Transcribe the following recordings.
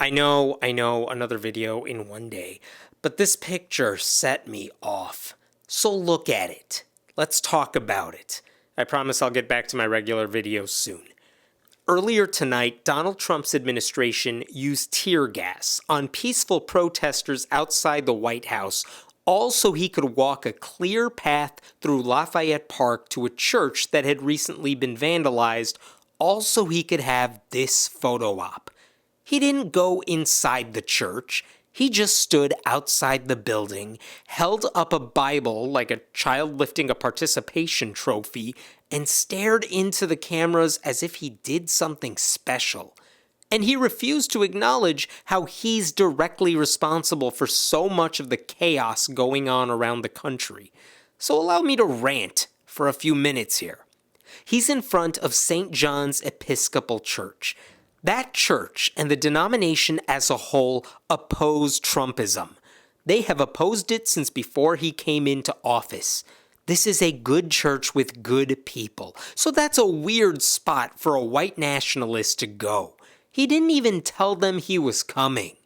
I know, another video in one day, but this picture set me off. So look at it. Let's talk about it. I promise I'll get back to my regular videos soon. Earlier tonight, Donald Trump's administration used tear gas on peaceful protesters outside the White House, all so he could walk a clear path through Lafayette Park to a church that had recently been vandalized, all so he could have this photo op. He didn't go inside the church. He just stood outside the building, held up a Bible like a child lifting a participation trophy, and stared into the cameras as if he did something special. And he refused to acknowledge how he's directly responsible for so much of the chaos going on around the country. So allow me to rant for a few minutes here. He's in front of St. John's Episcopal Church. That church and the denomination as a whole oppose Trumpism. They have opposed it since before he came into office. This is a good church with good people, so that's a weird spot for a white nationalist to go. He didn't even tell them he was coming.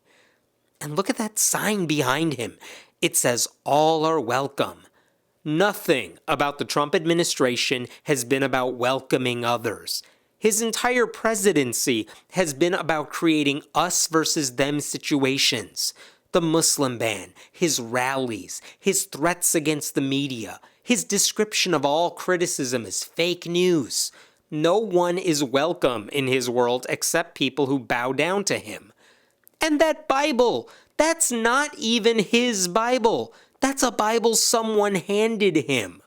And look at that sign behind him. It says, "All are welcome." Nothing about the Trump administration has been about welcoming others. His entire presidency has been about creating us versus them situations. The Muslim ban, his rallies, his threats against the media, his description of all criticism as fake news. No one is welcome in his world except people who bow down to him. And that Bible, that's not even his Bible. That's a Bible someone handed him.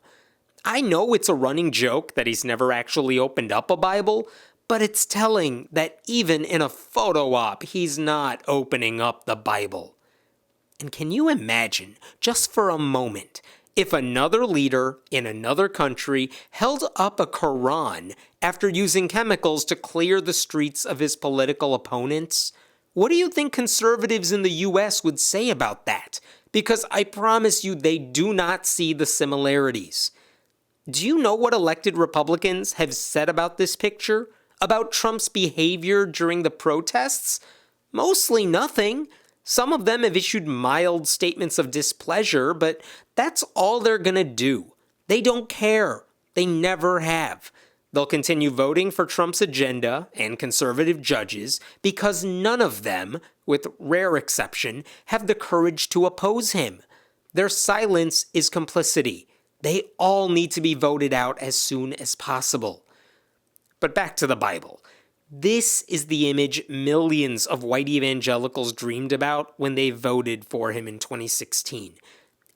I know it's a running joke that he's never actually opened up a Bible, but it's telling that even in a photo op, he's not opening up the Bible. And can you imagine, just for a moment, if another leader in another country held up a Quran after using chemicals to clear the streets of his political opponents? What do you think conservatives in the US would say about that? Because I promise you they do not see the similarities. Do you know what elected Republicans have said about this picture? About Trump's behavior during the protests? Mostly nothing. Some of them have issued mild statements of displeasure, but that's all they're gonna do. They don't care. They never have. They'll continue voting for Trump's agenda and conservative judges because none of them, with rare exception, have the courage to oppose him. Their silence is complicity. They all need to be voted out as soon as possible. But back to the Bible. This is the image millions of white evangelicals dreamed about when they voted for him in 2016.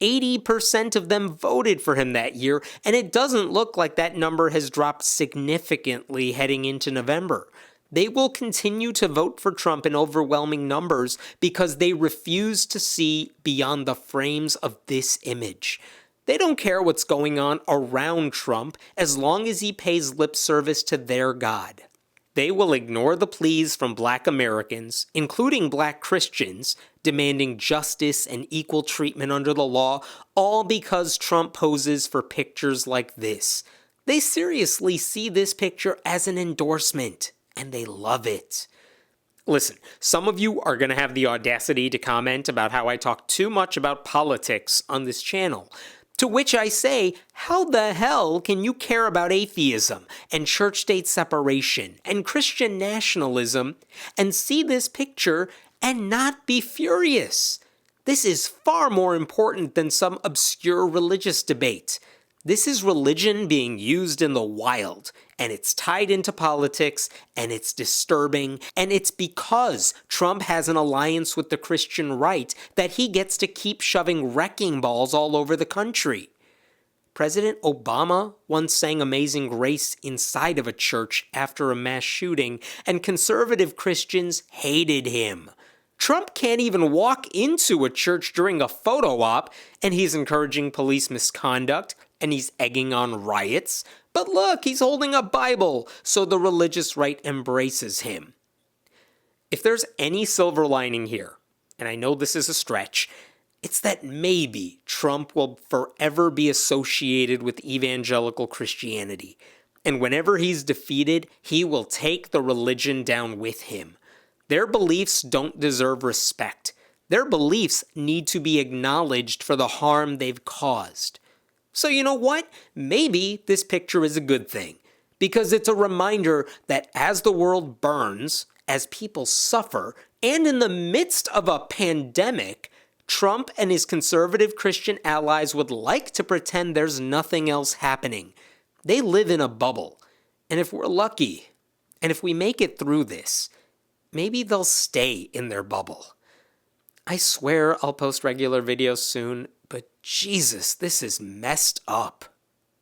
80% of them voted for him that year, and it doesn't look like that number has dropped significantly heading into November. They will continue to vote for Trump in overwhelming numbers because they refuse to see beyond the frames of this image. They don't care what's going on around Trump as long as he pays lip service to their God. They will ignore the pleas from Black Americans, including Black Christians, demanding justice and equal treatment under the law, all because Trump poses for pictures like this. They seriously see this picture as an endorsement, and they love it. Listen, some of you are going to have the audacity to comment about how I talk too much about politics on this channel. To which I say, how the hell can you care about atheism and church-state separation and Christian nationalism and see this picture and not be furious? This is far more important than some obscure religious debate. This is religion being used in the wild, and it's tied into politics, and it's disturbing, and it's because Trump has an alliance with the Christian right that he gets to keep shoving wrecking balls all over the country. President Obama once sang Amazing Grace inside of a church after a mass shooting, and conservative Christians hated him. Trump can't even walk into a church during a photo op, and he's encouraging police misconduct, and he's egging on riots. But look, he's holding a Bible, so the religious right embraces him. If there's any silver lining here, and I know this is a stretch, it's that maybe Trump will forever be associated with evangelical Christianity. And whenever he's defeated, he will take the religion down with him. Their beliefs don't deserve respect. Their beliefs need to be acknowledged for the harm they've caused. So you know what? Maybe this picture is a good thing, because it's a reminder that as the world burns, as people suffer, and in the midst of a pandemic, Trump and his conservative Christian allies would like to pretend there's nothing else happening. They live in a bubble. And if we're lucky, and if we make it through this, maybe they'll stay in their bubble. I swear I'll post regular videos soon, but Jesus, this is messed up.